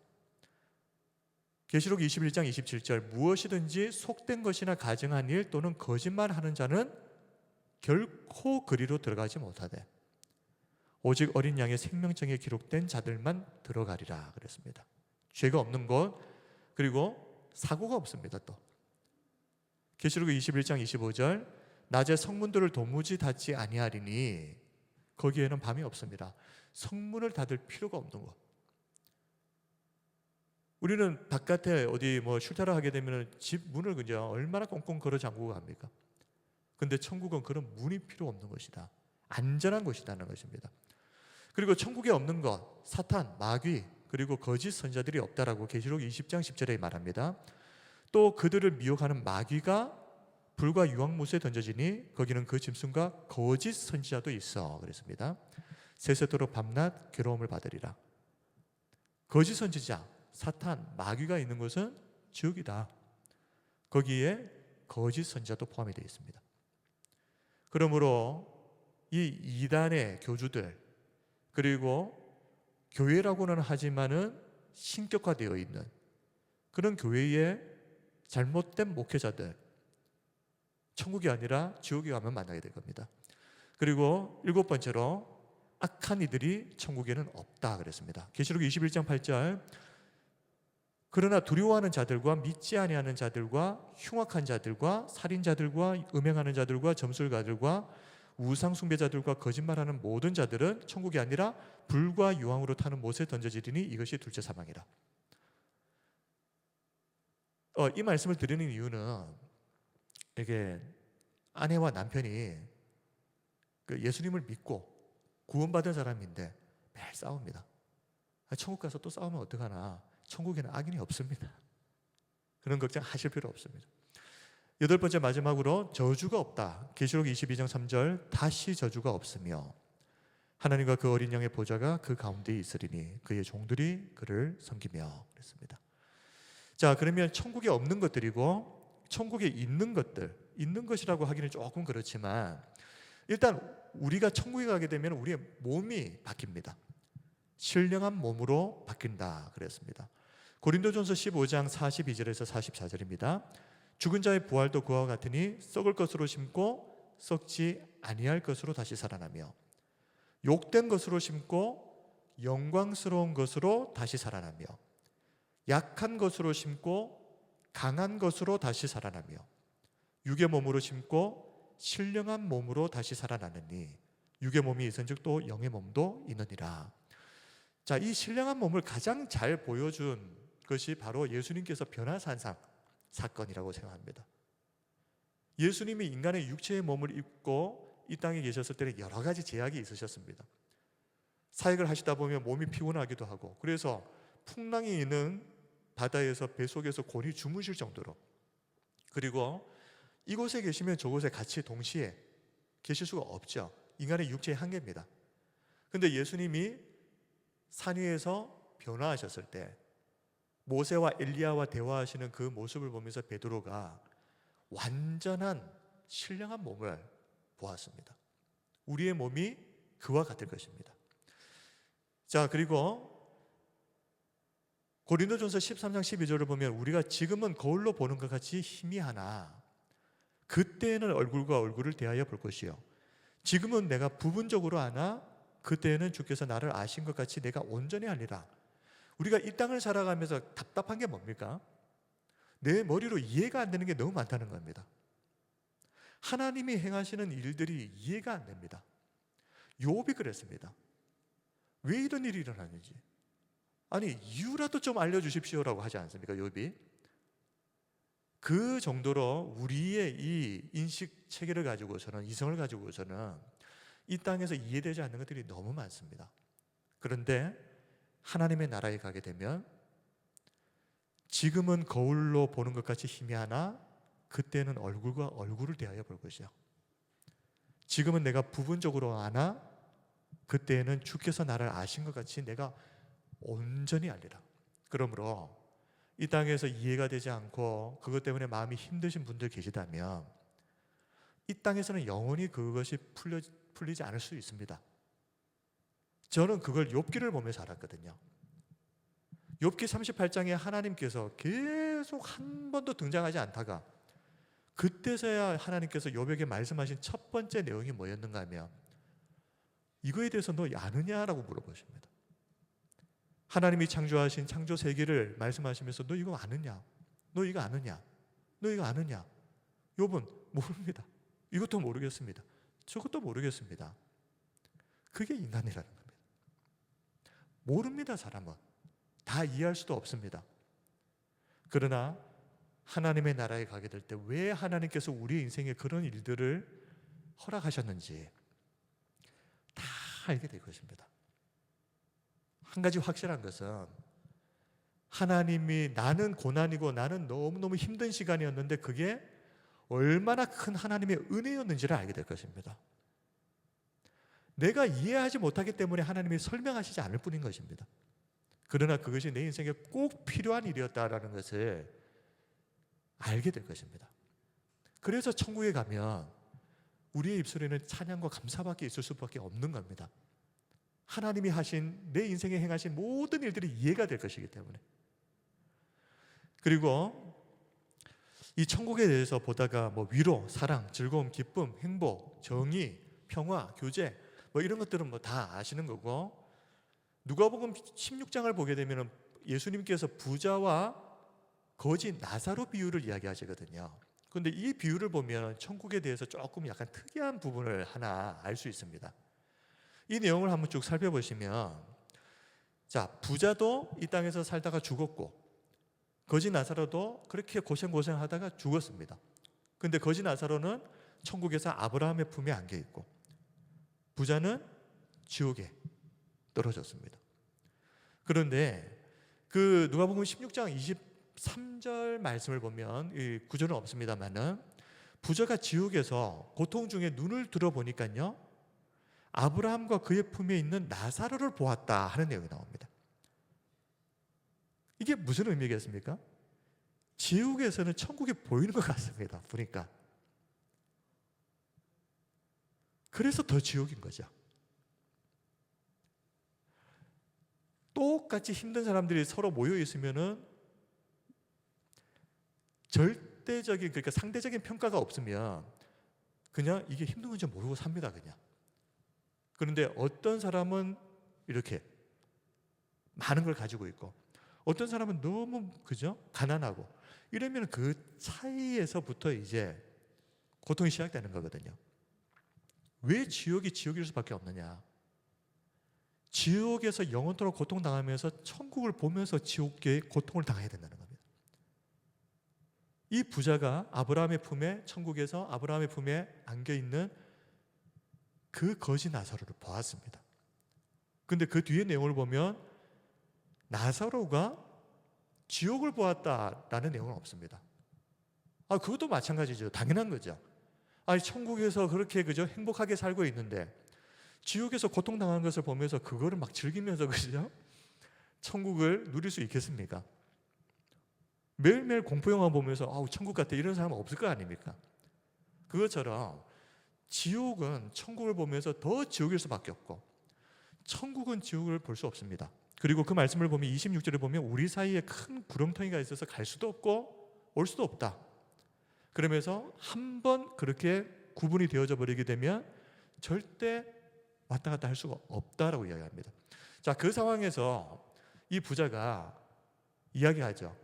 계시록 21장 27절 무엇이든지 속된 것이나 가증한 일 또는 거짓말하는 자는 결코 그리로 들어가지 못하되 오직 어린 양의 생명증에 기록된 자들만 들어가리라 그랬습니다. 죄가 없는 것, 그리고 사고가 없습니다. 또 계시록 21장 25절 낮에 성문들을 도무지 닫지 아니하리니 거기에는 밤이 없습니다. 성문을 닫을 필요가 없는 것. 우리는 바깥에 어디 출퇴를 하게 되면 집 문을 그냥 얼마나 꽁꽁 걸어 잠그고 갑니까? 근데 천국은 그런 문이 필요 없는 것이다. 안전한 것이라는 것입니다. 그리고 천국에 없는 것, 사탄, 마귀, 그리고 거짓 선자들이 없다라고 계시록 20장 10절에 말합니다. 또 그들을 미혹하는 마귀가 불과 유황못에 던져지니 거기는 그 짐승과 거짓 선지자도 있어 그랬습니다. 세세토록 밤낮 괴로움을 받으리라. 거짓 선지자, 사탄, 마귀가 있는 곳은 지옥이다. 거기에 거짓 선지자도 포함이 되어 있습니다. 그러므로 이 이단의 교주들, 그리고 교회라고는 하지만은 신격화되어 있는 그런 교회의 잘못된 목회자들, 천국이 아니라 지옥에 가면 만나게 될 겁니다. 그리고 7번째로 악한 이들이 천국에는 없다 그랬습니다. 계시록 21장 8절, 그러나 두려워하는 자들과 믿지 아니하는 자들과 흉악한 자들과 살인자들과 음행하는 자들과 점술가들과 우상 숭배자들과 거짓말하는 모든 자들은 천국이 아니라 불과 유황으로 타는 못에 던져지리니 이것이 둘째 사망이라. 이 말씀을 드리는 이유는 이게 아내와 남편이 그 예수님을 믿고 구원받은 사람인데 매일 싸웁니다. 천국 가서 또 싸우면 어떡하나. 천국에는 악인이 없습니다. 그런 걱정하실 필요 없습니다. 8번째 마지막으로 저주가 없다. 계시록 22장 3절, 다시 저주가 없으며 하나님과 그 어린 양의 보좌가 그 가운데 있으리니 그의 종들이 그를 섬기며 그랬습니다. 자, 그러면 천국에 없는 것들이고 천국에 있는 것들, 있는 것이라고 하기는 조금 그렇지만 일단 우리가 천국에 가게 되면 우리의 몸이 바뀝니다. 신령한 몸으로 바뀐다 그랬습니다. 고린도전서 15장 42절에서 44절입니다. 죽은 자의 부활도 그와 같으니 썩을 것으로 심고 썩지 아니할 것으로 다시 살아나며 욕된 것으로 심고 영광스러운 것으로 다시 살아나며 약한 것으로 심고 강한 것으로 다시 살아나며 육의 몸으로 심고 신령한 몸으로 다시 살아나느니 육의 몸이 있은즉 또 영의 몸도 있느니라. 자, 이 신령한 몸을 가장 잘 보여준 것이 바로 예수님께서 변화산상 사건이라고 생각합니다. 예수님이 인간의 육체의 몸을 입고 이 땅에 계셨을 때는 여러 가지 제약이 있으셨습니다. 사역을 하시다 보면 몸이 피곤하기도 하고, 그래서 풍랑이 있는 바다에서 배 속에서 곤히 주무실 정도로, 그리고 이곳에 계시면 저곳에 같이 동시에 계실 수가 없죠. 인간의 육체의 한계입니다. 근데 예수님이 산 위에서 변화하셨을 때 모세와 엘리야와 대화하시는 그 모습을 보면서 베드로가 완전한 신령한 몸을 보았습니다. 우리의 몸이 그와 같을 것입니다. 자, 그리고 고린도전서 13장 12절을 보면 우리가 지금은 거울로 보는 것 같이 희미하나 그때에는 얼굴과 얼굴을 대하여 볼 것이요 지금은 내가 부분적으로 아나 그때에는 주께서 나를 아신 것 같이 내가 온전히 알리라. 우리가 이 땅을 살아가면서 답답한 게 뭡니까? 내 머리로 이해가 안 되는 게 너무 많다는 겁니다. 하나님이 행하시는 일들이 이해가 안 됩니다. 욥이 그랬습니다. 왜 이런 일이 일어나는지, 아니 이유라도 좀 알려주십시오라고 하지 않습니까? 욥이 그 정도로 우리의 이 인식 체계를 가지고서는, 이성을 가지고서는 이 땅에서 이해되지 않는 것들이 너무 많습니다. 그런데 하나님의 나라에 가게 되면 지금은 거울로 보는 것 같이 희미하나 그때는 얼굴과 얼굴을 대하여 볼 것이요 지금은 내가 부분적으로 아나 그때에는 주께서 나를 아신 것 같이 내가 온전히 알리라. 그러므로 이 땅에서 이해가 되지 않고 그것 때문에 마음이 힘드신 분들 계시다면 이 땅에서는 영원히 그것이 풀리지 않을 수 있습니다. 저는 그걸 욥기를 보면서 알았거든요. 욥기 38장에 하나님께서 계속 한 번도 등장하지 않다가 그때서야 하나님께서 욥에게 말씀하신 첫 번째 내용이 뭐였는가 하면 이거에 대해서 너 아느냐라고 물어보십니다. 하나님이 창조하신 창조 세계를 말씀하시면서 너 이거 아느냐? 너 이거 아느냐? 너 이거 아느냐? 욥은 모릅니다. 이것도 모르겠습니다. 저것도 모르겠습니다. 그게 인간이라는 겁니다. 모릅니다. 사람은 다 이해할 수도 없습니다. 그러나 하나님의 나라에 가게 될 때 왜 하나님께서 우리 인생에 그런 일들을 허락하셨는지 다 알게 될 것입니다. 한 가지 확실한 것은 하나님이 나는 고난이고 나는 너무너무 힘든 시간이었는데 그게 얼마나 큰 하나님의 은혜였는지를 알게 될 것입니다. 내가 이해하지 못하기 때문에 하나님이 설명하시지 않을 뿐인 것입니다. 그러나 그것이 내 인생에 꼭 필요한 일이었다라는 것을 알게 될 것입니다. 그래서 천국에 가면 우리의 입술에는 찬양과 감사밖에 있을 수밖에 없는 겁니다. 하나님이 하신 내 인생에 행하신 모든 일들이 이해가 될 것이기 때문에. 그리고 이 천국에 대해서 보다가 뭐 위로, 사랑, 즐거움, 기쁨, 행복, 정의, 평화, 교제 뭐 이런 것들은 뭐 다 아시는 거고, 누가복음 16장을 보게 되면 예수님께서 부자와 거지 나사로 비유를 이야기하시거든요. 그런데 이 비유를 보면 천국에 대해서 조금 약간 특이한 부분을 하나 알 수 있습니다. 이 내용을 한번 쭉 살펴보시면, 자, 부자도 이 땅에서 살다가 죽었고 거지 나사로도 그렇게 고생하다가 죽었습니다. 근데 거지 나사로는 천국에서 아브라함의 품에 안겨 있고 부자는 지옥에 떨어졌습니다. 그런데 그 누가복음 16장 23절 말씀을 보면, 이 구절은 없습니다만은 부자가 지옥에서 고통 중에 눈을 들어보니까요, 아브라함과 그의 품에 있는 나사로를 보았다 하는 내용이 나옵니다. 이게 무슨 의미겠습니까? 지옥에서는 천국이 보이는 것 같습니다. 보니까. 그래서 더 지옥인 거죠. 똑같이 힘든 사람들이 서로 모여 있으면은 절대적인, 그러니까 상대적인 평가가 없으면 그냥 이게 힘든 건지 모르고 삽니다, 그냥. 그런데 어떤 사람은 이렇게 많은 걸 가지고 있고 어떤 사람은 너무 그죠? 가난하고 이러면 그 차이에서부터 이제 고통이 시작되는 거거든요. 왜 지옥이 지옥일 수밖에 없느냐? 지옥에서 영원토록 고통당하면서 천국을 보면서 지옥계의 고통을 당해야 된다는 겁니다. 이 부자가 아브라함의 품에, 천국에서 아브라함의 품에 안겨있는 그 거지 나사로를 보았습니다. 근데 그 뒤에 내용을 보면 나사로가 지옥을 보았다라는 내용은 없습니다. 그것도 마찬가지죠. 당연한 거죠. 천국에서 그렇게 그죠? 행복하게 살고 있는데 지옥에서 고통당하는 것을 보면서 그거를 막 즐기면서 그죠? 천국을 누릴 수 있겠습니까? 매일매일 공포영화 보면서 천국 같아 이런 사람은 없을 거 아닙니까? 그것처럼 지옥은 천국을 보면서 더 지옥일 수밖에 없고 천국은 지옥을 볼 수 없습니다. 그리고 그 말씀을 보면 26절에 보면 우리 사이에 큰 구렁텅이가 있어서 갈 수도 없고 올 수도 없다. 그러면서 한번 그렇게 구분이 되어져 버리게 되면 절대 왔다 갔다 할 수가 없다라고 이야기합니다. 자, 그 상황에서 이 부자가 이야기하죠.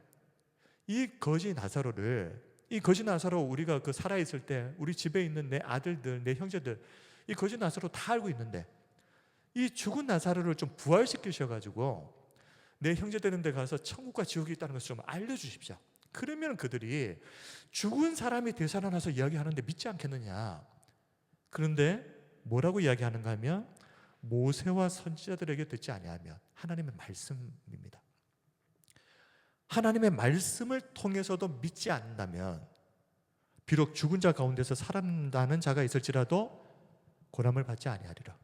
이 거지 나사로 우리가 그 살아있을 때 우리 집에 있는 내 아들들, 내 형제들, 이 거지 나사로 다 알고 있는데 이 죽은 나사로를 좀 부활시키셔가지고 내 형제들한테 가서 천국과 지옥이 있다는 것을 좀 알려주십시오. 그러면 그들이 죽은 사람이 되살아나서 이야기하는데 믿지 않겠느냐. 그런데 뭐라고 이야기하는가 하면 모세와 선지자들에게 듣지 아니하면, 하나님의 말씀입니다. 하나님의 말씀을 통해서도 믿지 않는다면 비록 죽은 자 가운데서 살아난다는 자가 있을지라도 고난을 받지 아니하리라.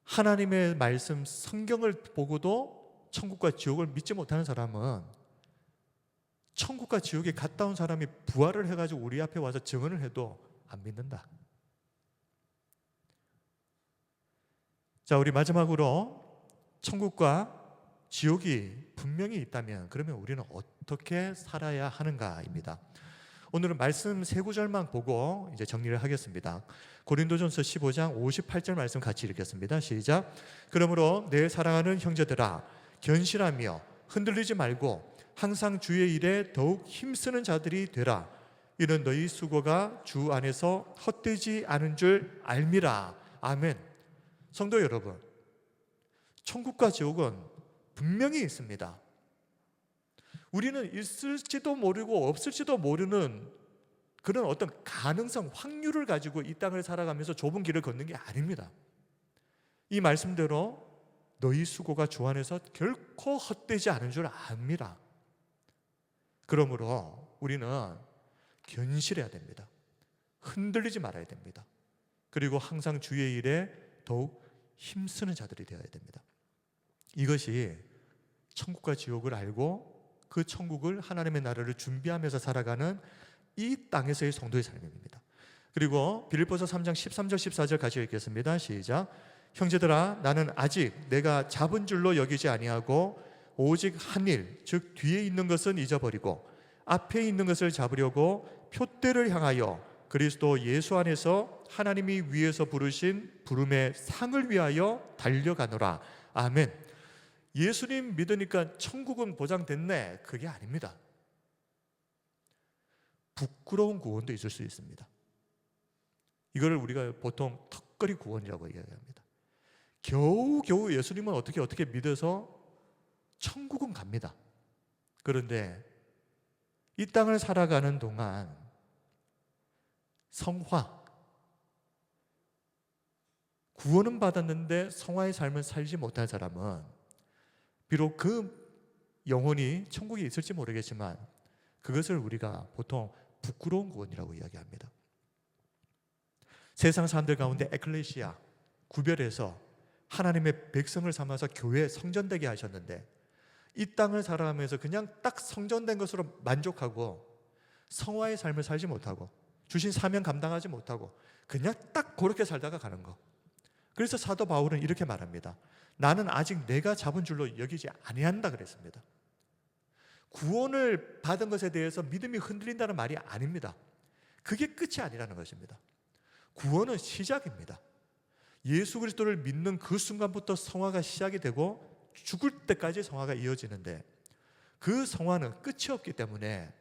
하나님의 말씀 성경을 보고도 천국과 지옥을 믿지 못하는 사람은 천국과 지옥에 갔다 온 사람이 부활을 해가지고 우리 앞에 와서 증언을 해도 안 믿는다. 자, 우리 마지막으로 천국과 지옥이 분명히 있다면 그러면 우리는 어떻게 살아야 하는가입니다. 오늘은 말씀 세 구절만 보고 이제 정리를 하겠습니다. 고린도전서 15장 58절 말씀 같이 읽겠습니다. 시작. 그러므로 내 사랑하는 형제들아, 견실하며 흔들리지 말고 항상 주의 일에 더욱 힘쓰는 자들이 되라. 이는 너희 수고가 주 안에서 헛되지 않은 줄 알미라. 아멘. 성도 여러분, 천국과 지옥은 분명히 있습니다. 우리는 있을지도 모르고 없을지도 모르는 그런 어떤 가능성, 확률을 가지고 이 땅을 살아가면서 좁은 길을 걷는 게 아닙니다. 이 말씀대로 너희 수고가 주 안에서 결코 헛되지 않은 줄 압니다. 그러므로 우리는 견실해야 됩니다. 흔들리지 말아야 됩니다. 그리고 항상 주의 일에 더욱 힘쓰는 자들이 되어야 됩니다. 이것이 천국과 지옥을 알고 그 천국을, 하나님의 나라를 준비하면서 살아가는 이 땅에서의 성도의 삶입니다. 그리고 빌립보서 3장 13절 14절 같이 읽겠습니다. 시작. 형제들아, 나는 아직 내가 잡은 줄로 여기지 아니하고 오직 한 일, 즉 뒤에 있는 것은 잊어버리고 앞에 있는 것을 잡으려고 표대를 향하여 그리스도 예수 안에서 하나님이 위에서 부르신 부름의 상을 위하여 달려가노라. 아멘. 예수님 믿으니까 천국은 보장됐네, 그게 아닙니다. 부끄러운 구원도 있을 수 있습니다. 이걸 우리가 보통 턱걸이 구원이라고 이야기합니다. 겨우겨우 예수님은 어떻게 믿어서 천국은 갑니다. 그런데 이 땅을 살아가는 동안 성화, 구원은 받았는데 성화의 삶을 살지 못한 사람은 비록 그 영혼이 천국에 있을지 모르겠지만 그것을 우리가 보통 부끄러운 구원이라고 이야기합니다. 세상 사람들 가운데 에클레시아, 구별해서 하나님의 백성을 삼아서 교회 성전되게 하셨는데 이 땅을 살아가면서 그냥 딱 성전된 것으로 만족하고 성화의 삶을 살지 못하고 주신 사명 감당하지 못하고 그냥 딱 그렇게 살다가 가는 거. 그래서 사도 바울은 이렇게 말합니다. 나는 아직 내가 잡은 줄로 여기지 아니한다 그랬습니다. 구원을 받은 것에 대해서 믿음이 흔들린다는 말이 아닙니다. 그게 끝이 아니라는 것입니다. 구원은 시작입니다. 예수 그리스도를 믿는 그 순간부터 성화가 시작이 되고 죽을 때까지 성화가 이어지는데 그 성화는 끝이 없기 때문에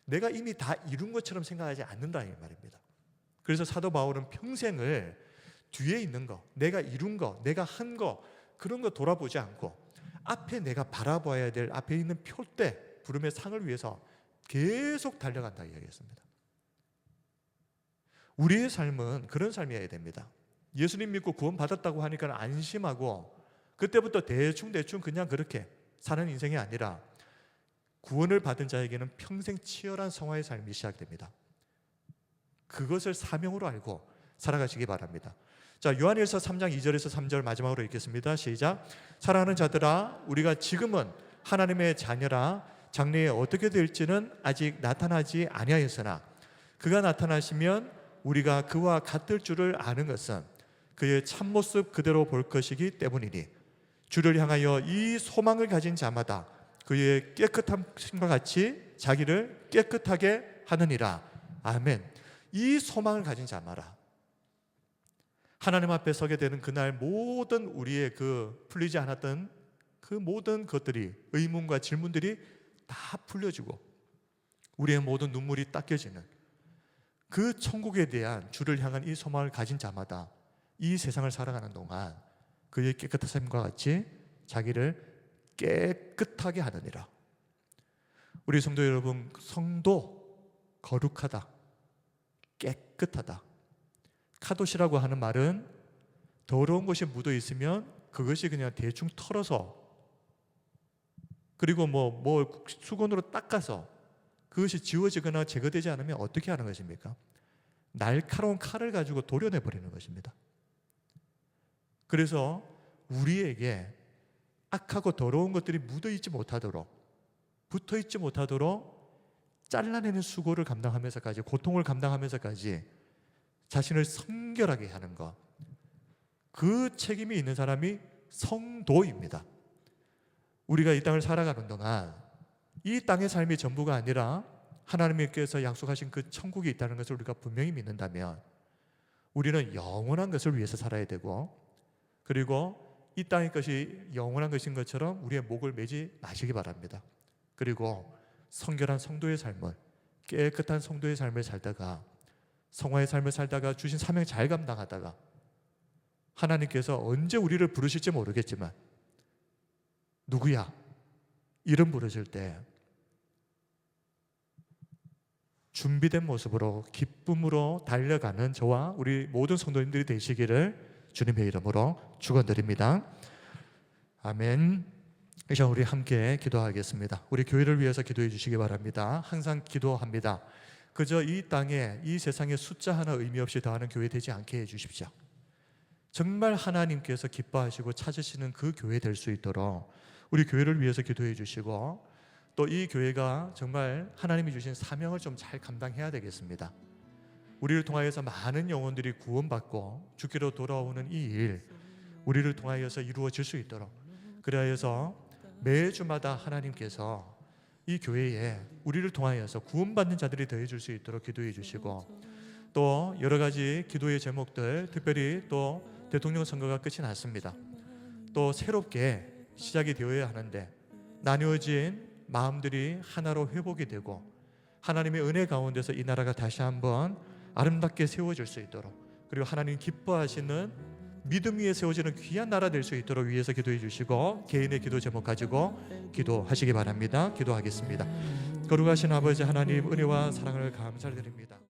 내가 이미 다 이룬 것처럼 생각하지 않는다는 말입니다. 그래서 사도 바울은 평생을 뒤에 있는 거, 내가 이룬 거, 내가 한 거, 그런 거 돌아보지 않고 앞에 내가 바라봐야 될 앞에 있는 표대, 부름의 상을 위해서 계속 달려간다 이야기했습니다. 우리의 삶은 그런 삶이어야 됩니다. 예수님 믿고 구원 받았다고 하니까 안심하고 그때부터 대충 그냥 그렇게 사는 인생이 아니라 구원을 받은 자에게는 평생 치열한 성화의 삶이 시작됩니다. 그것을 사명으로 알고 살아가시기 바랍니다. 자, 요한일서 3장 2절에서 3절 마지막으로 읽겠습니다. 시작. 사랑하는 자들아, 우리가 지금은 하나님의 자녀라 장래에 어떻게 될지는 아직 나타나지 아니하였으나 그가 나타나시면 우리가 그와 같을 줄을 아는 것은 그의 참모습 그대로 볼 것이기 때문이니 주를 향하여 이 소망을 가진 자마다 그의 깨끗함과 같이 자기를 깨끗하게 하느니라. 아멘. 이 소망을 가진 자마다 하나님 앞에 서게 되는 그날 모든 우리의 그 풀리지 않았던 그 모든 것들이, 의문과 질문들이 다 풀려지고 우리의 모든 눈물이 닦여지는 그 천국에 대한 주를 향한 이 소망을 가진 자마다 이 세상을 살아가는 동안 그의 깨끗하심과 같이 자기를 깨끗하게 하느니라. 우리 성도 여러분, 성도 거룩하다, 깨끗하다. 카도시라고 하는 말은 더러운 것이 묻어 있으면 그것이 그냥 대충 털어서 그리고 뭐 수건으로 닦아서 그것이 지워지거나 제거되지 않으면 어떻게 하는 것입니까? 날카로운 칼을 가지고 도려내 버리는 것입니다. 그래서 우리에게 악하고 더러운 것들이 묻어있지 못하도록, 붙어있지 못하도록 잘라내는 수고를 감당하면서까지, 고통을 감당하면서까지 자신을 성결하게 하는 것, 그 책임이 있는 사람이 성도입니다. 우리가 이 땅을 살아가는 동안 이 땅의 삶이 전부가 아니라 하나님께서 약속하신 그 천국이 있다는 것을 우리가 분명히 믿는다면 우리는 영원한 것을 위해서 살아야 되고, 그리고 이 땅의 것이 영원한 것인 것처럼 우리의 목을 매지 마시기 바랍니다. 그리고 성결한 성도의 삶을, 깨끗한 성도의 삶을 살다가, 성화의 삶을 살다가 주신 사명 잘 감당하다가 하나님께서 언제 우리를 부르실지 모르겠지만 누구야? 이름 부르실 때 준비된 모습으로 기쁨으로 달려가는 저와 우리 모든 성도님들이 되시기를 주님의 이름으로 축원드립니다. 아멘. 이제 우리 함께 기도하겠습니다. 우리 교회를 위해서 기도해 주시기 바랍니다. 항상 기도합니다. 그저 이 땅에 이 세상에 숫자 하나 의미 없이 더하는 교회 되지 않게 해 주십시오. 정말 하나님께서 기뻐하시고 찾으시는 그 교회 될 수 있도록 우리 교회를 위해서 기도해 주시고, 또 이 교회가 정말 하나님이 주신 사명을 좀 잘 감당해야 되겠습니다. 우리를 통하여서 많은 영혼들이 구원받고 주께로 돌아오는 이 일, 우리를 통하여서 이루어질 수 있도록, 그래서 매주마다 하나님께서 이 교회에 우리를 통하여서 구원받는 자들이 더해질 수 있도록 기도해 주시고, 또 여러 가지 기도의 제목들, 특별히 또 대통령 선거가 끝이 났습니다. 또 새롭게 시작이 되어야 하는데 나뉘어진 마음들이 하나로 회복이 되고 하나님의 은혜 가운데서 이 나라가 다시 한번 아름답게 세워질 수 있도록, 그리고 하나님 기뻐하시는 믿음 위에 세워지는 귀한 나라 될 수 있도록 위해서 기도해 주시고, 개인의 기도 제목 가지고 기도하시기 바랍니다. 기도하겠습니다. 거룩하신 아버지 하나님, 은혜와 사랑을 감사드립니다.